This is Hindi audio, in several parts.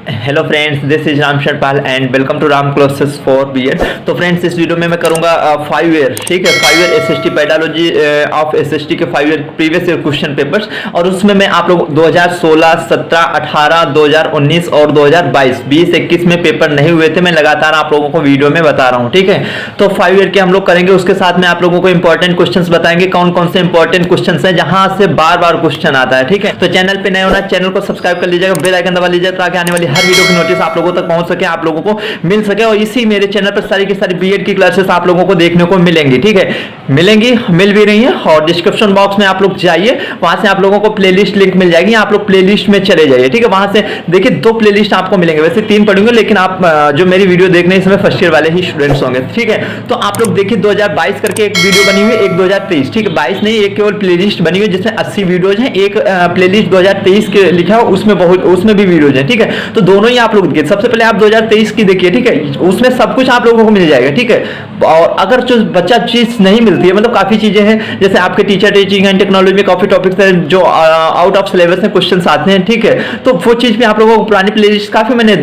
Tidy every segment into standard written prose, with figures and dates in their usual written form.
Hello friends, this is Ram Sharpal and welcome to Ram classes for BEd. तो फ्रेंड्स, इस वीडियो में मैं करूंगा 5 ईयर, ठीक है, 5 year SST pedagogy of SST के 5 year previous year question papers. और उसमें मैं आप लोग 2016, 17, 18, 2019 और 2022, 20, 21 में पेपर नहीं हुए थे, मैं लगातार आप लोगों को वीडियो में बता रहा हूँ, ठीक है। तो 5 ईयर के हम लोग करेंगे, उसके साथ में आप लोगों को इंपॉर्टेंट क्वेश्चन बताएंगे, कौन कौन से इंपॉर्टेंट क्वेश्चन है जहां से बार बार क्वेश्चन आता है, ठीक है। तो चैनल पे नए होना, चैनल को सब्सक्राइब कर लीजिएगा, बेल आइकन दबा लीजिएगा ताकि आने वाली हर वीडियो की नोटिस आप लोगों तक पहुंच सके, आप लोगों को मिल सके। और इसी मेरे चैनल पर सारी की सारी बीएड की क्लासेस आप लोगों को देखने को मिलेंगी, ठीक है, मिलेंगी, मिल भी रही है। और डिस्क्रिप्शन बॉक्स में आप लोग जाइए, वहां से आप लोगों को प्लेलिस्ट लिंक मिल जाएगी, आप लोग प्लेलिस्ट में चले जाइए, ठीक है। वहां से देखिए 2 प्लेलिस्ट आपको मिलेंगे, वैसे 3 पढ़ेंगे, लेकिन आप जो मेरी वीडियो देख रहे हैं इसमें फर्स्ट ईयर वाले ही स्टूडेंट्स होंगे, ठीक है। तो आप लोग देखिए 2022 करके एक वीडियो बनी हुई है, एक 2023, ठीक है, 22 नहीं, एक केवल प्लेलिस्ट बनी हुई है जिसमें 80 वीडियोज हैं। एक प्लेलिस्ट 2023 के लिखा हो, उसमें भी वीडियोज हैं, ठीक है। तो दोनों ही आप लोग देखिए, सबसे पहले आप 2023 की देखिए, ठीक है, उसमें सब कुछ आप लोगों को मिल जाएगा, ठीक है। और अगर जो बच्चा चीज नहीं मिलती है, मतलब काफी चीजें हैं, जैसे आपके टीचर टीचिंग एंड टेक्नोलॉजी में काफी टॉपिक्स हैं जो आउट ऑफ सिलेबस में क्वेश्चंस आते हैं, ठीक है। तो वो चीज भी आप लोगों को पुरानी प्लेलिस्ट काफी मैंने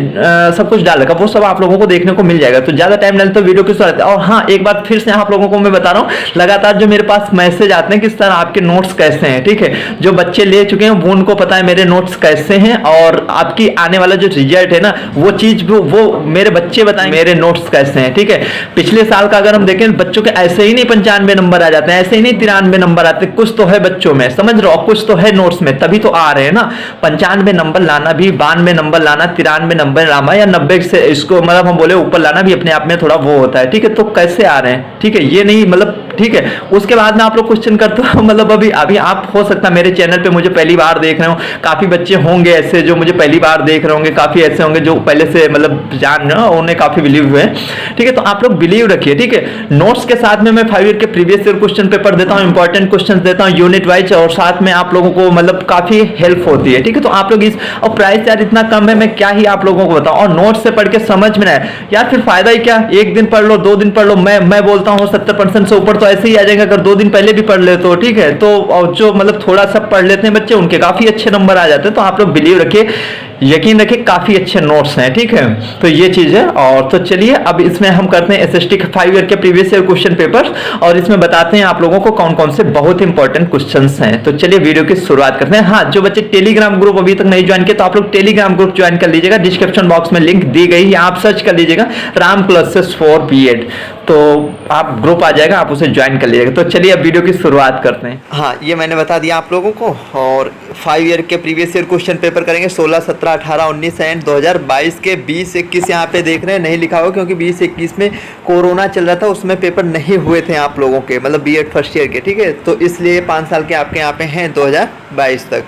सब कुछ डाल रखा, वो सब आप लोगों को देखने को मिल जाएगा। तो ज्यादा टाइम नहीं तो वीडियो की जरूरत है। और हाँ, एक बात फिर से आप लोगों को मैं बता रहा हूँ, लगातार जो मेरे पास मैसेज आते हैं कि सर आपके नोट्स कैसे हैं, ठीक है, जो बच्चे ले चुके हैं वो उनको पता है मेरे नोट्स कैसे हैं, और आपकी आने वाला जो रिजल्ट है ना, वो चीज वो मेरे बच्चे बताएंगे मेरे नोट्स कैसे हैं, ठीक है। पिछले साल का अगर हम देखें, बच्चों के ऐसे ही नहीं 95 नंबर आ जाते हैं, ऐसे ही नहीं 93 नंबर आते, कुछ तो है बच्चों में, समझ रहे हो, कुछ तो है नोट्स में, तभी तो आ रहे हैं ना। 95 नंबर लाना भी, 92 नंबर लाना, 93 नंबर लाना या 90 से इसको मतलब हम बोले ऊपर लाना भी अपने आप में थोड़ा वो होता है, ठीक है। तो कैसे आ रहे हैं, ठीक है, ये नहीं मतलब, ठीक है। उसके बाद में आप लोग क्वेश्चन करते हो मतलब अभी आप हो सकता है मेरे चैनल पे मुझे पहली बार देख रहे हो, काफी बच्चे होंगे ऐसे जो मुझे पहली बार देख रहे होंगे, काफी ऐसे होंगे जो पहले से मतलब जान रहे हो, उन्हें काफी बिलीव हुए, ठीक है। तो आप लोग बिलीव रखिए, ठीक है। नोट्स के साथ में मैं 5 ईयर के प्रीवियस ईयर क्वेश्चन पेपर देता हूं, इंपॉर्टेंट क्वेश्चंस देता हूं यूनिट वाइज, और साथ में आप लोगों को मतलब काफी हेल्प होती है, ठीक है। तो आप लोग और प्राइस यार इतना कम है, मैं क्या ही आप लोगों को बताऊं, और नोट्स से पढ़ के समझ में ना आए यार फिर फायदा ही क्या, एक दिन पढ़ लो, 2 दिन पढ़ लो, मैं बोलता हूं 70% से ऊपर तो ऐसे ही आ जाएगा अगर 2 दिन पहले भी पढ़ ले तो, ठीक है। तो और जो मतलब थोड़ा सा पढ़ लेते हैं बच्चे, उनके काफी अच्छे नंबर आ जाते हैं। तो आप लोग बिलीव रखिए, यकीन रखिए, काफी अच्छे नोट्स हैं, ठीक है। तो ये चीज है। और तो चलिए अब इसमें हम करते हैं एसएसटी के 5 ईयर के प्रीवियस ईयर क्वेश्चन पेपर्स, और इसमें बताते हैं आप लोगों को कौन कौन से बहुत इंपॉर्टेंट क्वेश्चंस हैं। तो चलिए वीडियो की शुरुआत करते हैं। हाँ, जो बच्चे टेलीग्राम ग्रुप अभी तक नहीं ज्वाइन किए तो आप लोग टेलीग्राम ग्रुप ज्वाइन कर लीजिएगा, डिस्क्रिप्शन बॉक्स में लिंक दी गई है, आप सर्च कर लीजिएगा राम क्लासेस फॉर बीएड, तो आप ग्रुप आ जाएगा, आप उसे ज्वाइन कर लीजिएगा। तो चलिए अब वीडियो की शुरुआत करते हैं। हाँ, ये मैंने बता दिया आप लोगों को। और 5 ईयर के प्रीवियस ईयर क्वेश्चन पेपर करेंगे 16, 17, 18, 19 एंड 2022 के 20, 21 यहाँ पे देख रहे हैं, नहीं लिखा हुआ क्योंकि 20, 21 में कोरोना चल रहा था, उसमें पेपर नहीं हुए थे आप लोगों के, मतलब बीएड फर्स्ट ईयर के, ठीक है। तो इसलिए 5 साल के आपके यहाँ पे हैं 2022 तक।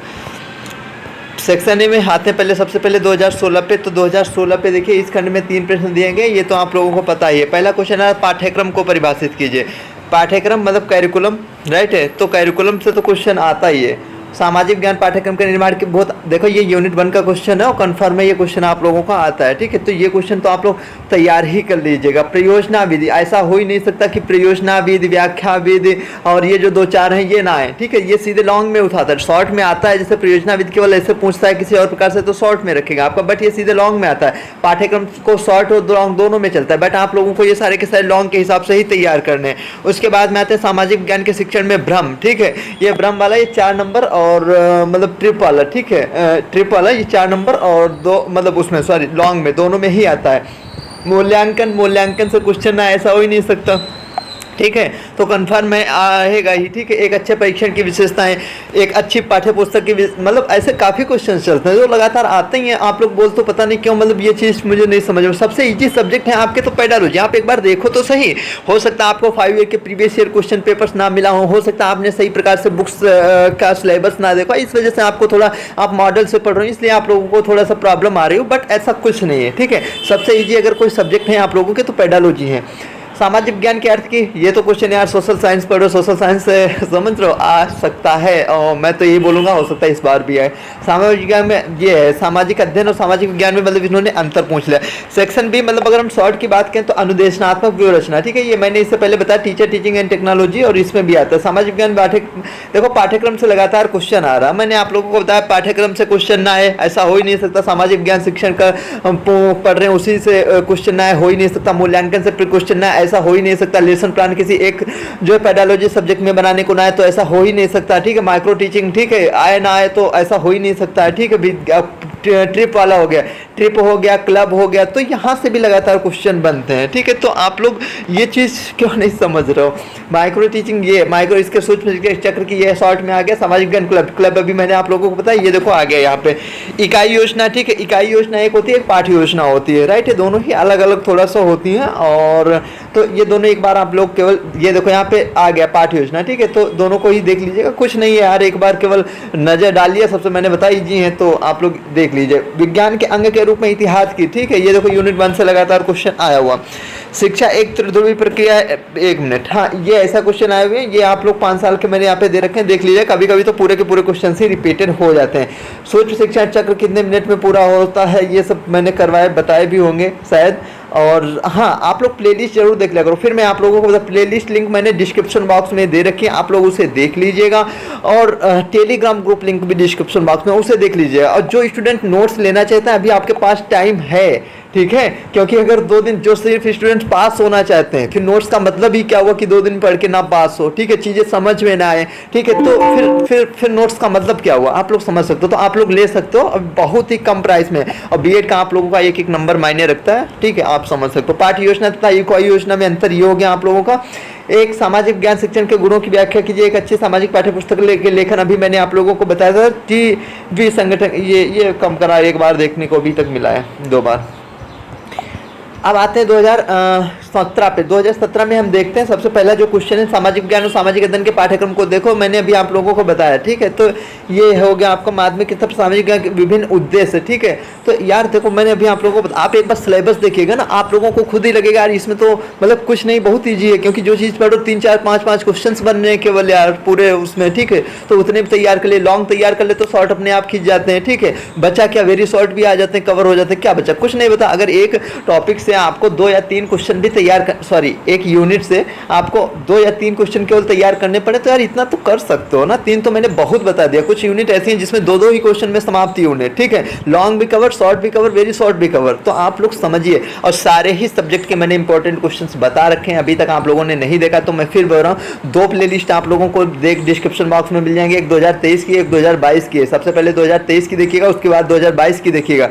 सेक्शन ए में आते हैं पहले, सबसे पहले 2016 पे। तो 2016 पे देखिए, इस खंड में 3 प्रश्न दिए गए, ये तो आप लोगों को पता ही है। पहला क्वेश्चन है पाठ्यक्रम को परिभाषित कीजिए। पाठ्यक्रम मतलब कैरिकुलम, राइट है, तो कैरिकुलम से तो क्वेश्चन आता ही है। सामाजिक ज्ञान पाठ्यक्रम के निर्माण की बहुत, देखो ये यूनिट 1 का क्वेश्चन है और कन्फर्म है, ये क्वेश्चन आप लोगों का आता है, ठीक है। तो ये क्वेश्चन तो आप लोग तैयार ही कर लीजिएगा। प्रयोजना विधि, ऐसा हो ही नहीं सकता कि प्रयोजना विधि, व्याख्या विधि और ये जो 2-4 हैं ये ना आए, ठीक है। ये सीधे लॉन्ग में उठाता है, शॉर्ट में आता है, जैसे प्रयोजना विधि केवल ऐसे पूछता है किसी और प्रकार से तो शॉर्ट में रखेगा आपका, बट ये सीधे लॉन्ग में आता है। पाठ्यक्रम को शॉर्ट और लॉन्ग दोनों में चलता है, बट आप लोगों को ये सारे के सारे लॉन्ग के हिसाब से ही तैयार करने हैं। उसके बाद में आते हैं सामाजिक विज्ञान के शिक्षण में भ्रम, ठीक है। ये भ्रम वाला ये 4 नंबर और मतलब ट्रिप वाला, ठीक है, ट्रिप वाला ये 4 नंबर और 2 मतलब उसमें सॉरी लॉन्ग में दोनों में ही आता है। मूल्यांकन से क्वेश्चन ना ऐसा हो ही नहीं सकता, ठीक है। तो कन्फर्म है आएगा ही, ठीक है। एक अच्छे परीक्षण की विशेषताएं, एक अच्छी पाठ्य पुस्तक की, मतलब ऐसे काफ़ी क्वेश्चन चलते हैं जो लगातार आते ही हैं। आप लोग बोल तो पता नहीं क्यों, मतलब ये चीज़ मुझे नहीं समझ में। सबसे इजी सब्जेक्ट है आपके तो पेडालॉजी, आप एक बार देखो तो सही। हो सकता है आपको 5 ईयर के प्रीवियस ईयर क्वेश्चन पेपर्स ना मिला हो सकता है आपने सही प्रकार से बुक्स का सिलेबस ना देखा, इस वजह से आपको थोड़ा, आप मॉडल से पढ़ रहे हो इसलिए आप लोगों को थोड़ा सा प्रॉब्लम आ रही हो, बट ऐसा कुछ नहीं है, ठीक है। सबसे ईजी अगर कोई सब्जेक्ट है आप लोगों के तो पेडालॉजी है। सामाजिक विज्ञान के अर्थ की, ये तो क्वेश्चन यार सोशल साइंस पढ़ो, सोशल साइंस से समझ रहे हो, आ सकता है और मैं तो यही बोलूँगा हो सकता है इस बार भी आए। सामाजिक विज्ञान में ये है सामाजिक अध्ययन और सामाजिक विज्ञान में मतलब इन्होंने अंतर पूछ लिया। सेक्शन बी मतलब अगर हम शॉर्ट की बात करें तो अनुदेशनात्मक व्यूहरचना, ठीक है, ये मैंने इससे पहले बताया टीचर टीचिंग एंड टेक्नोलॉजी और इसमें भी आता है। सामाजिक विज्ञान देखो पाठ्यक्रम से लगातार क्वेश्चन आ रहा, मैंने आप लोगों को बताया पाठ्यक्रम से क्वेश्चन ना आए ऐसा हो ही नहीं सकता। सामाजिक विज्ञान शिक्षण का हम पढ़ रहे हैं उसी से क्वेश्चन ना आए हो ही नहीं सकता। मूल्यांकन से क्वेश्चन ना ऐसा हो ही नहीं सकता। लेसन प्लान किसी एक जो पेडालॉजी सब्जेक्ट में बनाने को ना आए तो ऐसा हो ही नहीं सकता, ठीक है। माइक्रो टीचिंग, ठीक है, आए ना आए तो ऐसा हो ही नहीं सकता, ठीक है। ट्रिप वाला हो गया, ट्रिप हो गया, क्लब हो गया, तो यहाँ से भी लगातार क्वेश्चन बनते हैं, ठीक है। तो आप लोग ये चीज़ क्यों नहीं समझ रहे हो। माइक्रो टीचिंग ये माइक्रो इसके सूक्ष्म चक्र की ये शॉर्ट में आ गया। सामाजिक ज्ञान क्लब अभी मैंने आप लोगों को बताया, ये देखो आ गया यहाँ पे। इकाई योजना, ठीक है, इकाई योजना एक होती है, एक पाठ्य योजना होती है, राइट। ये दोनों ही अलग अलग थोड़ा सा होती हैं और तो ये दोनों एक बार आप लोग केवल ये देखो यहाँ पे आ गया पाठ्य योजना, ठीक है। तो दोनों को ही देख लीजिएगा, कुछ नहीं है यार, एक बार केवल नजर डालिए, सबसे मैंने बताई जी हैं तो आप लोग देख लीजिए। विज्ञान के अंग के रूप में इतिहास की, ठीक है, ये देखो यूनिट 1 से लगातार क्वेश्चन आया हुआ। शिक्षा एक त्रिध्रुवी प्रक्रिया है, 1 मिनट, हाँ ये ऐसा क्वेश्चन आए हुए हैं, ये आप लोग 5 साल के मैंने यहाँ पे दे रखे हैं, देख लीजिए। कभी कभी तो पूरे के पूरे क्वेश्चन ही रिपीटेड हो जाते हैं। सूक्ष्म शिक्षा चक्र कितने मिनट में पूरा होता है, ये सब मैंने करवाए बताए भी होंगे शायद। और हाँ आप लोग प्लेलिस्ट जरूर देख लिया करो। फिर मैं आप लोगों को प्लेलिस्ट लिंक मैंने डिस्क्रिप्शन बॉक्स में दे रखी है, आप लोग उसे देख लीजिएगा। और टेलीग्राम ग्रुप लिंक भी डिस्क्रिप्शन बॉक्स में, उसे देख लीजिएगा। और जो स्टूडेंट नोट्स लेना चाहता है अभी आपके पास टाइम है, ठीक है, क्योंकि अगर 2 दिन जो सिर्फ स्टूडेंट पास होना चाहते हैं, फिर नोट्स का मतलब ही क्या हुआ कि 2 दिन पढ़ के ना पास हो, ठीक है, चीज़ें समझ में ना आए, ठीक है, तो फिर नोट्स का मतलब क्या हुआ आप लोग समझ सकते हो। तो आप लोग ले सकते हो, अब बहुत ही कम प्राइस में, और बीएड का आप लोगों का एक नंबर मायने रखता है, ठीक है, आप समझ सकते हो। पाठ्य योजना तथा इकाई योजना में अंतर ये हो गया आप लोगों का। एक सामाजिक ज्ञान शिक्षण के गुणों की व्याख्या कीजिए, एक अच्छी सामाजिक पाठ्य पुस्तक के लेखन, अभी मैंने आप लोगों को बताया था। टीवी संगठन ये कम करा, एक बार देखने को अभी तक मिला है, 2 बार। अब आते हैं 2017 पे। 2017 में हम देखते हैं सबसे पहला जो क्वेश्चन है, सामाजिक ज्ञान और सामाजिक अध्ययन के पाठ्यक्रम को देखो, मैंने अभी आप लोगों को बताया, ठीक है। तो ये हो गया आपका माध्यमिक स्तर सामाजिक ज्ञान के विभिन्न उद्देश्य, ठीक है। तो यार देखो मैंने अभी आप लोगों को आप एक बार सिलेबस देखिएगा ना, आप लोगों को खुद ही लगेगा यार इसमें तो मतलब कुछ नहीं, बहुत ईजी है, क्योंकि जो चीज़ पढ़ो 3 4 5 5 क्वेश्चन बन रहे हैं केवल यार पूरे उसमें, ठीक है। तो उतने भी तैयार कर ले, लॉन्ग तैयार कर ले तो शॉर्ट अपने आप खींच जाते हैं, ठीक है। बच्चा क्या वेरी शॉर्ट भी आ जाते हैं, कवर हो जाते हैं, क्या बच्चा कुछ नहीं बता। अगर एक टॉपिक से आपको 2 या 3 क्वेश्चन भी एक यूनिट से आपको 2 या 3 क्वेश्चन केवल तैयार करने पड़े तो यार इतना तो कर सकते हो ना। 3 तो मैंने बहुत बता दिया। कुछ यूनिट ऐसी हैं जिसमें 2 ही क्वेश्चन में समाप्ति यूनिट, ठीक है, लॉन्ग भी कवर, शॉर्ट भी कवर, वेरी शॉर्ट भी कवर। तो आप लोग समझिए, और सारे ही सब्जेक्ट के मैंने इंपॉर्टेंट क्वेश्चंस बता रखे हैं। अभी तक आप लोगों ने नहीं देखा तो मैं फिर बोल रहा हूँ, 2 प्लेलिस्ट आप लोगों को डिस्क्रिप्शन बॉक्स में मिल जाएंगे, एक 2023 की, एक 2022 की है। सबसे पहले 2023 की देखिएगा, उसके बाद 2022 की देखिएगा,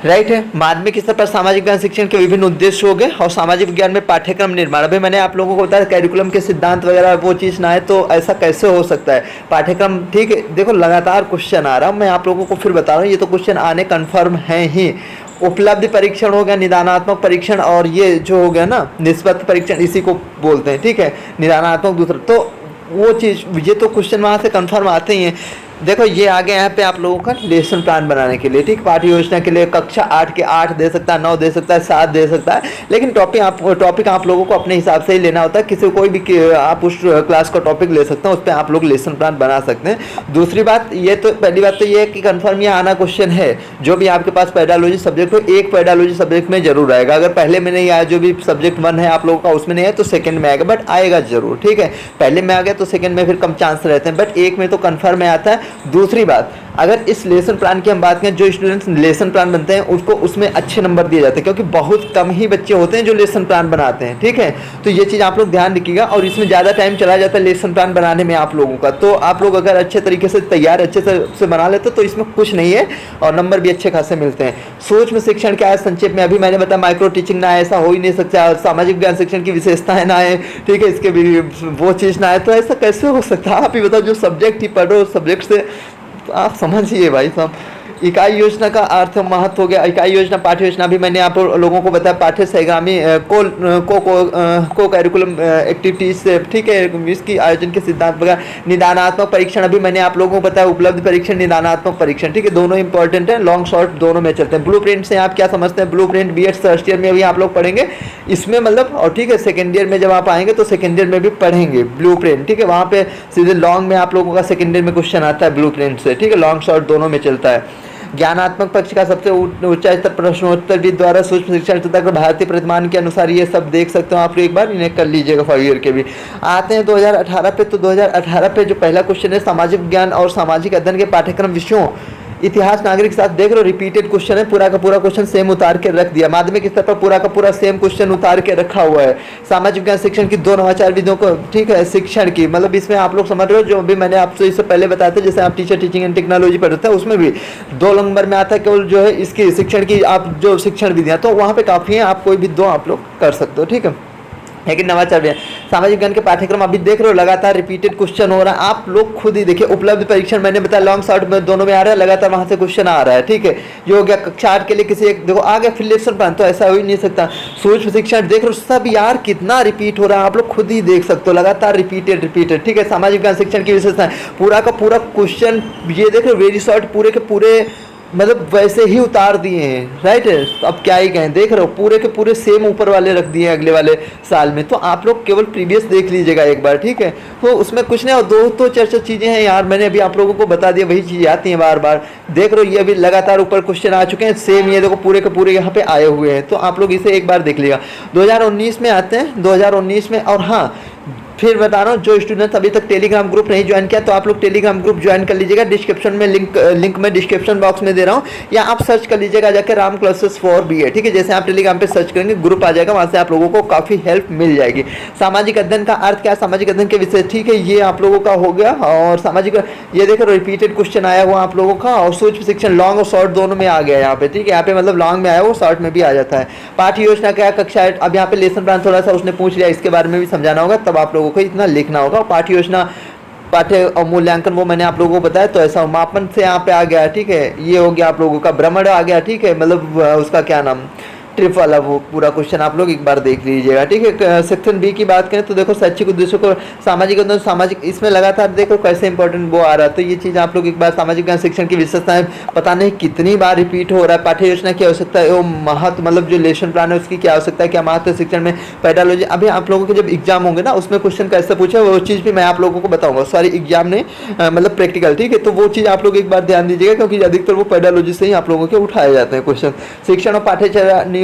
राइट है। माध्यमिक स्तर पर सामाजिक ज्ञान शिक्षण के विभिन्न उद्देश्य हो गए, और सामाजिक विज्ञान में पाठ्यक्रम निर्माण, अभी मैंने आप लोगों को बताया कैरिकुलम के सिद्धांत वगैरह वो चीज़ ना है तो ऐसा कैसे हो सकता है पाठ्यक्रम, ठीक है। देखो लगातार क्वेश्चन आ रहा हूँ, मैं आप लोगों को फिर बता रहा हूँ, ये तो क्वेश्चन आने कन्फर्म हैं ही। उपलब्धि परीक्षण हो गया, निदानात्मक परीक्षण, और ये जो हो गया ना निष्पत्ति परीक्षण, इसी को बोलते हैं, ठीक है, निदानात्मक दूसरा। तो वो चीज़ ये तो क्वेश्चन वहाँ से कन्फर्म आते ही हैं। देखो ये आ गया यहाँ पे आप लोगों का लेसन प्लान बनाने के लिए, ठीक, पाठ्य योजना के लिए कक्षा 8 के 8 दे सकता है, 9 दे सकता है, 7 दे सकता है, लेकिन टॉपिक आप लोगों को अपने हिसाब से ही लेना होता है। किसी कोई भी आप उस क्लास का टॉपिक ले सकते हैं, उस पर आप लोग लेसन प्लान बना सकते हैं। दूसरी बात ये तो पहली बात तो ये है कि कन्फर्म ये आना क्वेश्चन है, जो भी आपके पास पेडालॉजी सब्जेक्ट हो, एक पेडालॉजी सब्जेक्ट में जरूर आएगा। अगर पहले में नहीं आया, जो भी सब्जेक्ट 1 है आप लोगों का उसमें नहीं है तो सेकंड में आएगा, बट आएगा जरूर, ठीक है। पहले में आ गया तो सेकंड में फिर कम चांस रहते हैं, बट एक में तो कन्फर्म में आता है। दूसरी बात, अगर इस लेसन प्लान की हम बात करें, जो स्टूडेंट्स लेसन प्लान बनते हैं उसको उसमें अच्छे नंबर दिए जाते हैं, क्योंकि बहुत कम ही बच्चे होते हैं जो लेसन प्लान बनाते हैं, ठीक है। तो ये चीज़ आप लोग ध्यान रखिएगा, और इसमें ज़्यादा टाइम चला जाता है लेसन प्लान बनाने में आप लोगों का। तो आप लोग अगर अच्छे तरीके से तैयार अच्छे से बना लेते तो इसमें कुछ नहीं है, और नंबर भी अच्छे खासे मिलते हैं। सूक्ष्म शिक्षण क्या है संक्षेप में, अभी मैंने बताया माइक्रो टीचिंग ना है, ऐसा हो ही नहीं सकता। सामाजिक ज्ञान शिक्षण की विशेषताएं ना है, ठीक है, इसके भी वो चीज़ ना है, तो ऐसा कैसे हो सकता है। आप ही बताओ, जो सब्जेक्ट ही पढ़ो उस सब्जेक्ट से, तो आप समझिए भाई साहब, इकाई योजना का अर्थ महत्व हो गया। इकाई योजना, पाठ्य योजना भी मैंने आप लोगों को बताया, पाठ्य सहगामी को करिकुलम एक्टिविटीज से, ठीक है, इसकी आयोजन के सिद्धांत वगैरह। निदानात्मक परीक्षण अभी मैंने आप लोगों को बताया, उपलब्ध परीक्षण, निदानात्मक परीक्षण, ठीक है, दोनों इंपॉर्टेंट है, लॉन्ग शॉर्ट दोनों में चलते हैं। ब्लू प्रिंट से आप क्या समझते हैं? Blueprint BEd first year में भी आप लोग पढ़ेंगे इसमें, मतलब, और ठीक है, सेकेंड ईयर में जब आप आएंगे तो सेकेंड ईयर में भी पढ़ेंगे ब्लू प्रिंट, ठीक है, वहाँ पे सीधे लॉन्ग में आप लोगों का सेकेंड ईयर में क्वेश्चन आता है ब्लू प्रिंट से, ठीक है, लॉन्ग शॉर्ट दोनों में चलता है। ज्ञानात्मक पक्ष का सबसे ऊंचा स्तर प्रश्नोत्तर विद द्वारा सूक्ष्म शिक्षण तथा भारतीय प्रतिमान के अनुसार ये सब देख सकते हो आप, एक बार इन्हें कर लीजिएगा 5 ईयर के भी। आते हैं 2018 पे, तो 2018 पे जो पहला क्वेश्चन है, सामाजिक विज्ञान और सामाजिक अध्ययन के पाठ्यक्रम विषयों इतिहास नागरिक शास्त्र, देख लो रिपीटेड क्वेश्चन है, पूरा का पूरा क्वेश्चन सेम उतार के रख दिया, माध्यमिक स्तर पर पूरा का पूरा सेम क्वेश्चन उतार के रखा हुआ है। सामाजिक विज्ञान शिक्षण की 2 नवाचार विधियों को, ठीक है, शिक्षण की, मतलब इसमें आप लोग समझ रहे हो, जो भी मैंने आपसे इससे पहले बताया था, जैसे आप टीचर टीचिंग एंड टेक्नोलॉजी पढ़ते हैं, उसमें भी 2 नंबर में आता है केवल जो है इसकी शिक्षण की, आप जो शिक्षण विधियाँ, तो वहाँ पे काफ़ी है, आप कोई भी 2 आप लोग कर सकते हो, ठीक है। लेकिन नवाचार भी है। सामाजिक विज्ञान के पाठ्यक्रम अभी देख रहे हो लगातार रिपीटेड क्वेश्चन हो रहा है, आप लोग खुद ही देखिए। उपलब्ध परीक्षण मैंने बताया लॉन्ग शॉर्ट में दोनों में आ रहा है, लगातार वहां से क्वेश्चन आ रहा है, ठीक है। ये हो गया कक्षा 8 के लिए, किसी एक देखो आ गया फिलेक्शन प्लान, तो ऐसा हो ही नहीं सकता। सूक्ष्म शिक्षण देख रहे हो, सब यार कितना रिपीट हो रहा है, आप लोग खुद ही देख सकते हो, लगातार रिपीटेड, ठीक है। सामाजिक विज्ञान शिक्षण की विशेषताएं, पूरा का पूरा क्वेश्चन ये देख रहे हो, वेरी शॉर्ट, पूरे के पूरे मतलब वैसे ही उतार दिए हैं, राइट है। तो अब क्या ही कहें, देख रहे हो पूरे के पूरे सेम ऊपर वाले रख दिए हैं अगले वाले साल में, तो आप लोग केवल प्रीवियस देख लीजिएगा एक बार, ठीक है। तो उसमें कुछ नहीं, और 2 तो 4 चीज़ें हैं यार, मैंने अभी आप लोगों को बता दिया, वही चीज़ें आती हैं बार बार। देख रहे हो ये अभी लगातार ऊपर क्वेश्चन आ चुके हैं सेम, ये देखो पूरे के पूरे यहाँ पे आए हुए हैं, तो आप लोग इसे एक बार देख लीजिएगा। 2019 में आते हैं, 2019 में, और हाँ फिर बता रहा हूँ, जो स्टूडेंट्स अभी तक टेलीग्राम ग्रुप नहीं ज्वाइन किया, तो आप लोग टेलीग्राम ग्रुप ज्वाइन कर लीजिएगा। डिस्क्रिप्शन में लिंक मैं डिस्क्रिप्शन बॉक्स में दे रहा हूँ, या आप सर्च कर लीजिएगा जाके राम क्लासेस फॉर बीएड, ठीक है। जैसे आप टेलीग्राम पे सर्च करेंगे ग्रुप आ जाएगा, वहाँ से आप लोगों को काफ़ी हेल्प मिल जाएगी। सामाजिक अध्ययन का अर्थ क्या है, सामाजिक अध्ययन के विषय, ठीक है, ये आप लोगों का हो गया। और सामाजिक, ये देखो रिपीटेड क्वेश्चन आया हुआ आप लोगों का, और सूक्ष्म शिक्षण लॉन्ग और शॉर्ट दोनों में आ गया यहाँ पे, ठीक है। यहाँ पे मतलब लॉन्ग में आया वो शॉर्ट में भी आ जाता है। पाठ्य योजना क्या, कक्षा, अब यहाँ पे लेसन प्लान थोड़ा सा उसने पूछ लिया, इसके बारे में भी समझाना होगा, तब आप लोगों को इतना लिखना होगा। पाठ्य योजना, पाठ्य और मूल्यांकन वो मैंने आप लोगों को बताया, तो ऐसा मापन से यहाँ पे आ गया, ठीक है। ये हो गया आप लोगों का भ्रमण आ गया, ठीक है, मतलब उसका क्या नाम, ट्रिप वाला वो पूरा क्वेश्चन आप लोग एक बार देख लीजिएगा, ठीक है। सेक्शन बी की बात करें तो देखो शैक्षिक उद्देश्यों को, सामाजिक उद्देश्य, सामाजिक, इसमें लगातार देखो कैसे इंपॉर्टेंट वो आ रहा है, तो ये चीज़ आप लोग एक बार, सामाजिक ज्ञान शिक्षण की विशेषताएं, पता नहीं कितनी बार रिपीट हो रहा है। पाठ्य योजना की आवश्यकता है, वो महत्व, मतलब जो लेसन प्लान है उसकी क्या आवश्यकता है, क्या महत्व है शिक्षण में, पेडालॉजी। अभी आप लोगों के जब एग्जाम होंगे ना, उसमें क्वेश्चन कैसे पूछे वो चीज़ भी मैं आप लोगों को बताऊंगा, सॉरी एग्जाम ने मतलब प्रैक्टिकल, ठीक है। तो वो चीज़ आप लोग एक बार ध्यान दीजिएगा, क्योंकि अधिकतर वो पेडालॉजी से ही आप लोगों के उठाए जाते हैं क्वेश्चन। शिक्षण और पाठ्यचर्या नियोजन,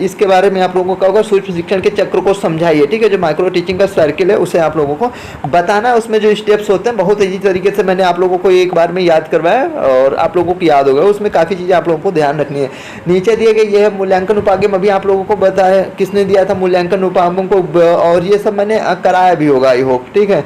इसके बारे में आप लोगों का होगा। सूक्ष्म शिक्षण के चक्र को समझाइए, ठीक है, जो माइक्रो टीचिंग का सर्किल है उसे आप लोगों को बताना है। उसमें जो स्टेप्स होते हैं बहुत ईजी तरीके से मैंने आप लोगों को एक बार में याद करवाया, और आप लोगों को याद होगा, उसमें काफ़ी चीज़ें आप लोगों को ध्यान रखनी है। नीचे दिए गए ये है मूल्यांकन उपागम, अभी आप लोगों को बताया किसने दिया था मूल्यांकन उपागम को, और ये सब मैंने कराया भी होगा, आई होप, ठीक है।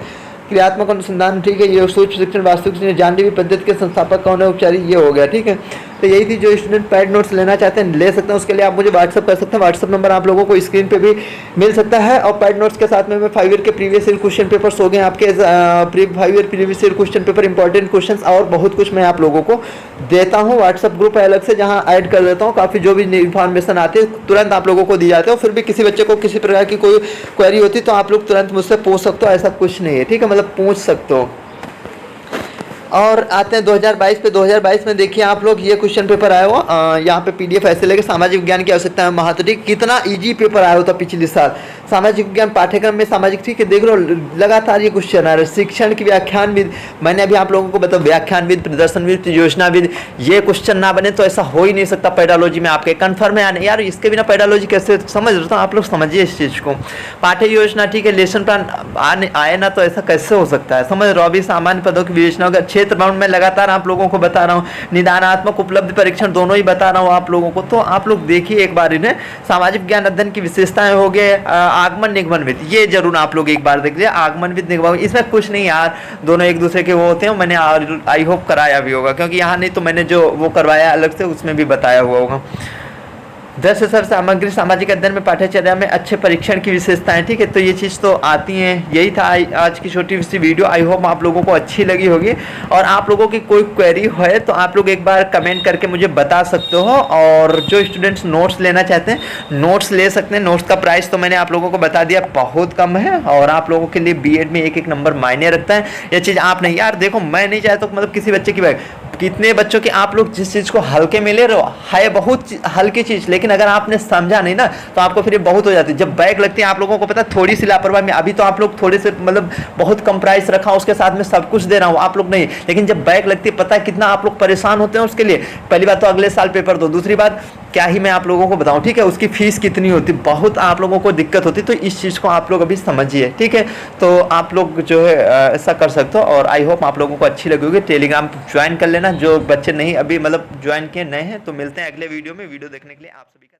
क्रियात्मक अनुसंधान, ठीक है, ये सूक्ष्म शिक्षण वास्तविक जानवी पद्धति के संस्थापक कौन है, उपचारी, ये हो गया, ठीक है। तो यही थी, जो स्टूडेंट पैड नोट्स लेना चाहते हैं ले सकते हैं, उसके लिए आप मुझे व्हाट्सअप कर सकते हैं। व्हाट्सअप नंबर आप लोगों को स्क्रीन पे भी मिल सकता है। और पैड नोट्स के साथ में मैं 5 ईयर के प्रीवियस ईयर क्वेश्चन पेपर्स हो गए आपके, 5 year previous year question paper, important question और बहुत कुछ मैं आप लोगों को देता हूँ। व्हाट्सअप ग्रुप है अलग से, जहाँ ऐड कर देता हूँ, काफ़ी जो भी इन्फॉर्मेशन आती है तुरंत आप लोगों को दी जाती है। और फिर भी किसी बच्चे को किसी प्रकार की कोई क्वेरी होती है तो आप लोग तुरंत मुझसे पूछ सकते हो, ऐसा कुछ नहीं है, ठीक है, मतलब पूछ सकते हो। और आते हैं 2022 पे। 2022 में देखिए आप लोग, ये क्वेश्चन पेपर आया हुआ, यहाँ पे पीडीएफ ऐसे लेके, सामाजिक विज्ञान की आवश्यकता है महत्व, ठीक, कितना इजी पेपर आया होता पिछले साल। सामाजिक विज्ञान पाठ्यक्रम में सामाजिक, ठीक है, देख लो लगातार ये क्वेश्चन आ रहा है। शिक्षण की व्याख्यानविद, मैंने अभी आप लोगों को बताया व्याख्यानविद, प्रदर्शनविद, योजनाविद, ये क्वेश्चन ना बने तो ऐसा हो ही नहीं सकता पेडालॉजी में आपके, कन्फर्म है यार, इसके बिना पेडालॉजी कैसे, समझ रहे हो, आप लोग समझिए इस चीज़ को। पाठ्य योजना, ठीक है, लेसन प्लान आए ना तो ऐसा कैसे हो सकता है, समझ रहे हो। अभी सामान्य पदों की विवेचना होगा, क्षेत्र बाउंड में लगातार आप लोगों को बता रहा हूँ, निदानात्मक उपलब्ध परीक्षण दोनों ही बता रहा हूँ आप लोगों को। तो आप लोग देखिए एक बार इन्हें, सामाजिक विज्ञान अध्ययन की विशेषताएं हो गए, आगमन निगमनविद, ये जरूर आप लोग एक बार देख लीजिए, आगमनविद निगमन, इसमें कुछ नहीं यार, दोनों एक दूसरे के वो होते हैं, मैंने आई होप कराया भी होगा, क्योंकि यहाँ नहीं तो मैंने जो वो करवाया अलग से उसमें भी बताया हुआ होगा। 10 सर सामग्री सामाजिक अध्ययन में पाठ्यचर्या में अच्छे परीक्षण की विशेषताएं, ठीक है। तो ये चीज़ तो आती हैं। यही था आज की छोटी सी वीडियो। आई होप आप लोगों को अच्छी लगी होगी, और आप लोगों की कोई क्वेरी है तो आप लोग एक बार कमेंट करके मुझे बता सकते हो। और जो स्टूडेंट्स नोट्स लेना चाहते हैं नोट्स ले सकते हैं। नोट्स का प्राइस तो मैंने आप लोगों को बता दिया, बहुत कम है, और आप लोगों के लिए बीएड में एक नंबर मायने रखता है। ये चीज़ आप नहीं, यार देखो मैं नहीं चाहता मतलब किसी बच्चे की बैग, कितने बच्चों की आप लोग जिस चीज़ को हल्के में ले रहे हो है बहुत हल्की चीज़, लेकिन अगर आपने समझा नहीं ना तो आपको फिर ये बहुत हो जाती है। जब बैग लगती है आप लोगों को पता है थोड़ी सी लापरवाही में, अभी तो आप लोग थोड़े से मतलब बहुत कम प्राइस रखा उसके साथ में सब कुछ दे रहा हूँ, आप लोग नहीं, लेकिन जब बैग लगती है पता है कितना आप लोग परेशान होते हैं उसके लिए। पहली बात तो अगले साल पेपर दो, दूसरी बात क्या ही मैं आप लोगों को बताऊं, ठीक है, उसकी फीस कितनी होती, बहुत आप लोगों को दिक्कत होती। तो इस चीज़ को आप लोग अभी समझिए, ठीक है। तो आप लोग जो है ऐसा कर सकते हो, और आई होप आप लोगों को अच्छी लगी होगी। टेलीग्राम ज्वाइन कर लेना जो बच्चे नहीं अभी मतलब ज्वाइन किए नए हैं। तो मिलते हैं अगले वीडियो में। वीडियो देखने के लिए आप सभी का